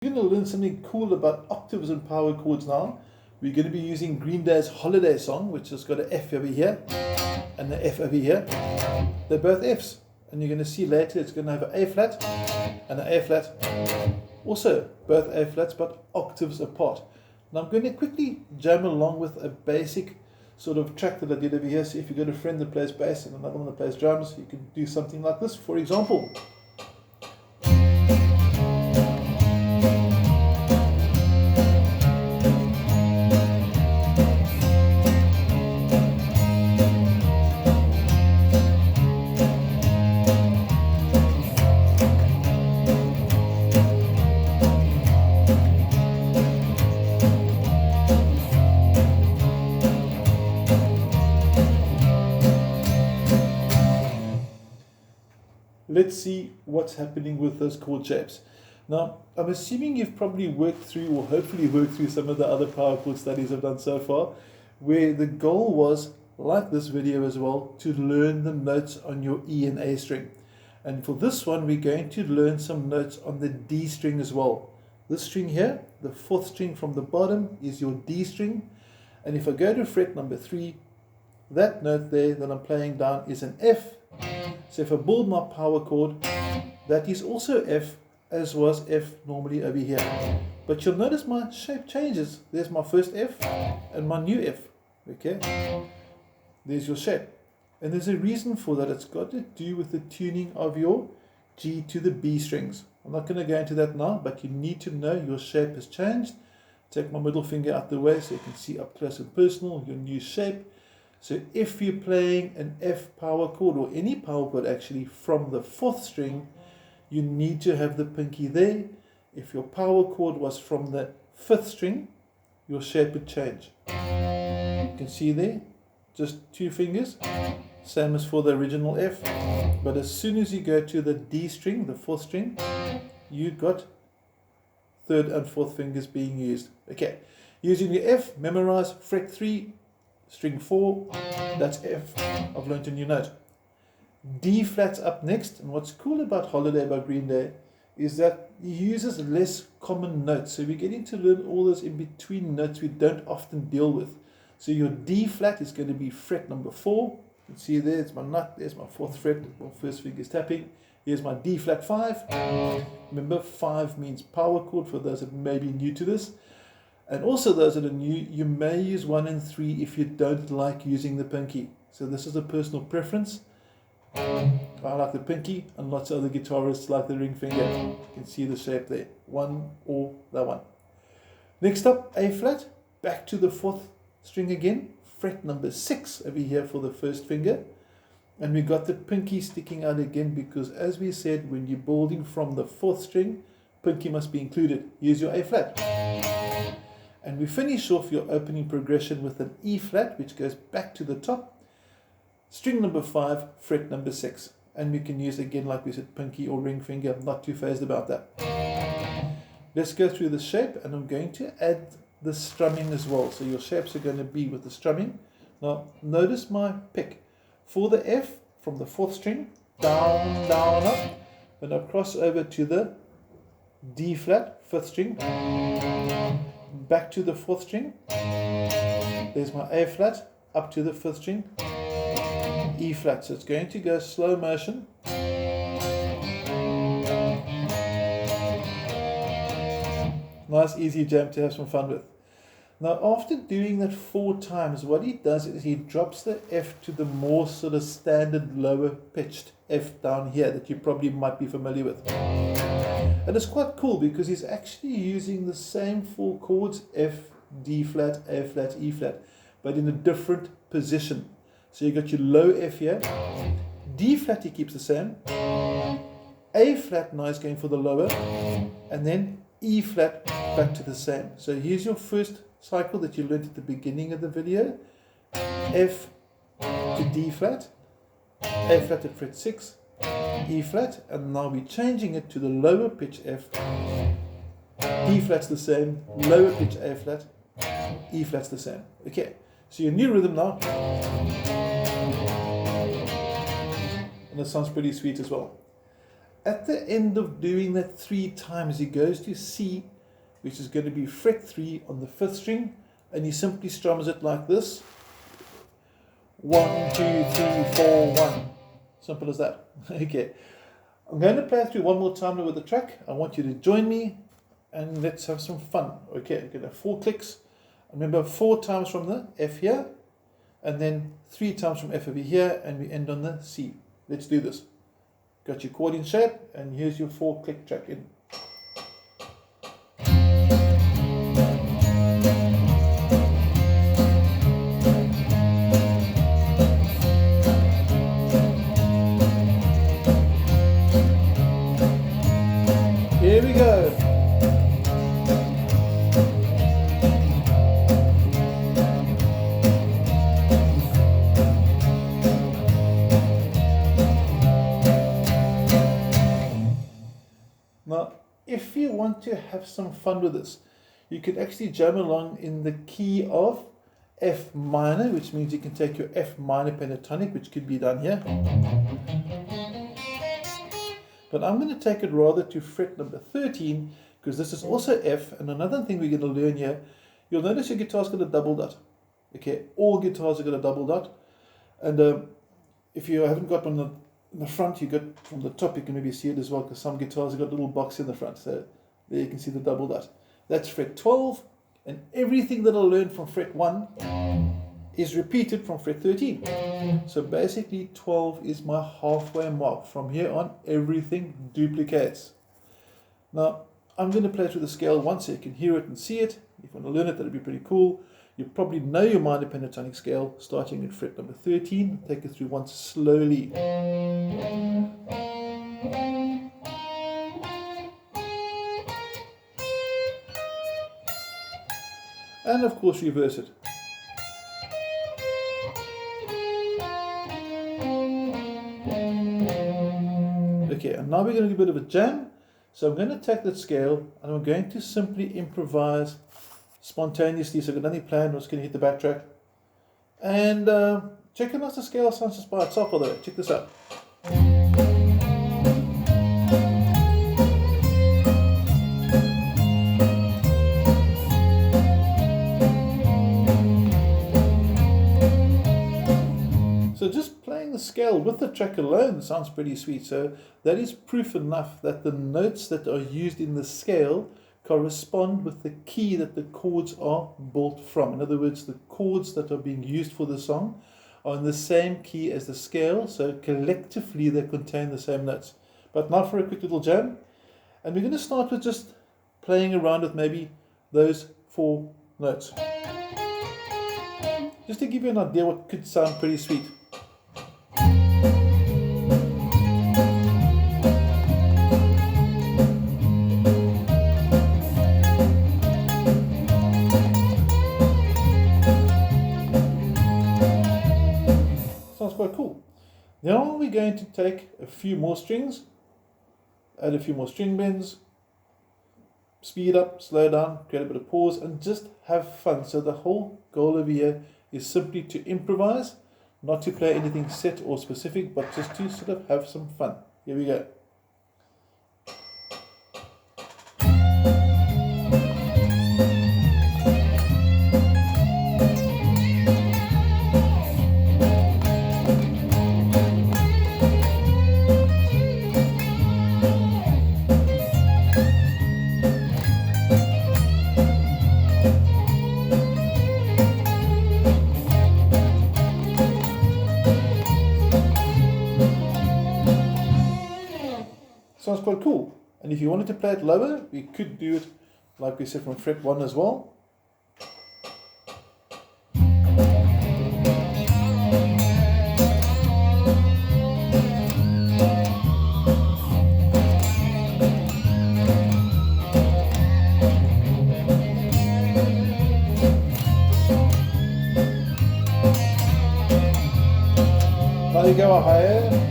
We're going to learn something cool about octaves and power chords now. We're going to be using Green Day's Holiday Song, which has got an F over here and an F over here. They're both Fs, and you're going to see later it's going to have an A flat and an A flat. Also both A flats, but octaves apart. Now I'm going to quickly jam along with a basic sort of track that I did over here. So if you've got a friend that plays bass and another one that plays drums, you can do something like this. For example, let's see what's happening with those chord shapes. Now, I'm assuming you've probably worked through, or hopefully worked through, some of the other power chord studies I've done so far, where the goal was, like this video as well, to learn the notes on your E and A string. And for this one, we're going to learn some notes on the D string as well. This string here, the fourth string from the bottom, is your D string. And if I go to fret number 3, that note there that I'm playing down is an F. So if I build my power chord, that is also F, as was F normally over here. But you'll notice my shape changes. There's my first F and my new F. Okay, there's your shape. And there's a reason for that. It's got to do with the tuning of your G to the B strings. I'm not going to go into that now, but you need to know your shape has changed. Take my middle finger out the way so you can see up close and personal your new shape. So if you're playing an F power chord, or any power chord actually, from the fourth string, you need to have the pinky there. If your power chord was from the fifth string, your shape would change. You can see there, just 2 fingers, same as for the original F. But as soon as you go to the D string, the fourth string, you've got third and fourth fingers being used. Okay, using the F, memorize fret 3, string 4, that's F. I've learned a new note. D flat's up next, and what's cool about Holiday by Green Day is that he uses less common notes. So we're getting to learn all those in between notes we don't often deal with. So your D flat is going to be fret number 4. You can see there, it's my nut, there's my 4th fret, my first finger is tapping. Here's my D flat 5. Remember, 5 means power chord for those that may be new to this. And also those that are new, you may use 1 and 3 if you don't like using the pinky. So this is a personal preference. I like the pinky, and lots of other guitarists like the ring finger. You can see the shape there, 1 or that one. Next up, A flat, back to the 4th string again, fret number 6 over here for the first finger. And we got the pinky sticking out again because, as we said, when you're building from the 4th string, pinky must be included. Use your A flat. And we finish off your opening progression with an E flat, which goes back to the top. String number 5, fret number 6. And we can use, again, like we said, pinky or ring finger. I'm not too phased about that. Let's go through the shape, and I'm going to add the strumming as well. So your shapes are going to be with the strumming. Now, notice my pick. For the F, from the 4th string, down, down, up. When I cross over to the D flat, 5th string, back to the 4th string, there's my A flat, up to the 5th string, E flat. So it's going to go slow motion. Nice easy jam to have some fun with. Now after doing that 4 times, what he does is he drops the F to the more sort of standard lower pitched F down here that you probably might be familiar with. And it's quite cool because he's actually using the same 4 chords, F, D flat, A flat, E flat, but in a different position. So you got your low F here, D flat he keeps the same, A flat now is going for the lower, and then E flat back to the same. So here's your first cycle that you learned at the beginning of the video. F to D flat, A flat at fret 6, E flat, and now we're changing it to the lower pitch F. D flat's the same, lower pitch A flat, E flat's the same. Okay, so your new rhythm now, and it sounds pretty sweet as well. at the end of doing that 3 times, he goes to C, which is going to be fret 3 on the 5th string, and he simply strums it like this. 1, 2, 3, 4, 1. Simple as that. Okay. I'm going to play through one more time with the track. I want you to join me and let's have some fun. Okay, I'm going to have 4 clicks. Remember, 4 times from the F here, and then 3 times from F over here, and we end on the C. Let's do this. Got your chord in shape, and here's your 4-click track in. Here we go. Now, if you want to have some fun with this, you can actually jam along in the key of F minor, which means you can take your F minor pentatonic, which could be done here. But I'm going to take it rather to fret number 13, because this is also F. And another thing we're going to learn here, you'll notice your guitar's got a double dot. Okay, all guitars have got a double dot. And if you haven't got one in the front, you got from the top, you can maybe see it as well, because some guitars have got a little box in the front. So there you can see the double dot. That's fret 12, and everything that I learned from fret 1 is repeated from fret 13. So basically 12 is my halfway mark. From here on, everything duplicates. Now, I'm going to play through the scale once so you can hear it and see it. If you want to learn it, that'll be pretty cool. You probably know your minor pentatonic scale, starting at fret number 13. Take it through once slowly. And of course, reverse it. Okay, and now we're going to do a bit of a jam. So I'm going to take that scale and I'm going to simply improvise spontaneously. So I've got nothing planned, I'm just going to hit the backtrack. And check out the scale sounds just by itself, by the way. Check this out. So just playing the scale with the track alone sounds pretty sweet. So that is proof enough that the notes that are used in the scale correspond with the key that the chords are built from. In other words, the chords that are being used for the song are in the same key as the scale, so collectively they contain the same notes. But now for a quick little jam. And we're going to start with just playing around with maybe those 4 notes. Just to give you an idea what could sound pretty sweet. Quite cool. Now we're going to take a few more strings, add a few more string bends, speed up, slow down, create a bit of pause, and just have fun. So the whole goal over here is simply to improvise, not to play anything set or specific, but just to sort of have some fun. Here we go. Sounds quite cool. And if you wanted to play it lower, we could do it like we said from fret 1 as well. Now you go higher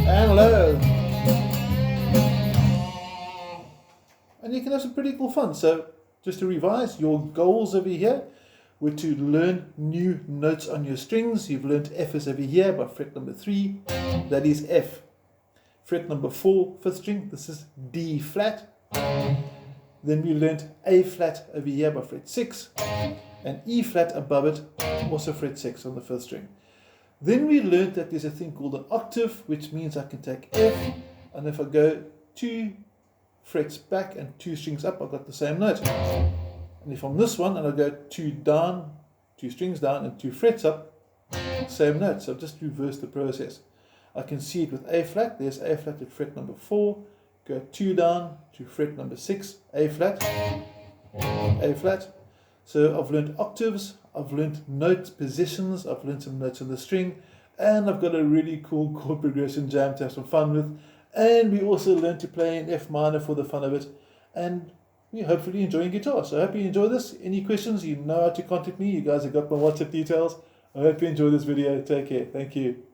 and low, and you can have some pretty cool fun. So just to revise, your goals over here were to learn new notes on your strings. You've learned F is over here by fret number 3. That is F. Fret number 4, 5th string, this is D flat. Then we learned A flat over here by fret 6. And E flat above it, also fret 6 on the 5th string. Then we learned that there's a thing called an octave, which means I can take F, and if I go 2 frets back and 2 strings up, I've got the same note. And if I'm this one and I go 2 down, 2 strings down and 2 frets up, same note. So I've just reversed the process. I can see it with A flat. There's A flat at fret number 4. Go 2 down to fret number 6, A flat, A flat. So I've learned octaves, I've learned note positions, I've learned some notes on the string, and I've got a really cool chord progression jam to have some fun with. And we also learned to play in F minor for the fun of it. And we're hopefully enjoying guitar. So I hope you enjoy this. Any questions, you know how to contact me. You guys have got my WhatsApp details. I hope you enjoy this video. Take care. Thank you.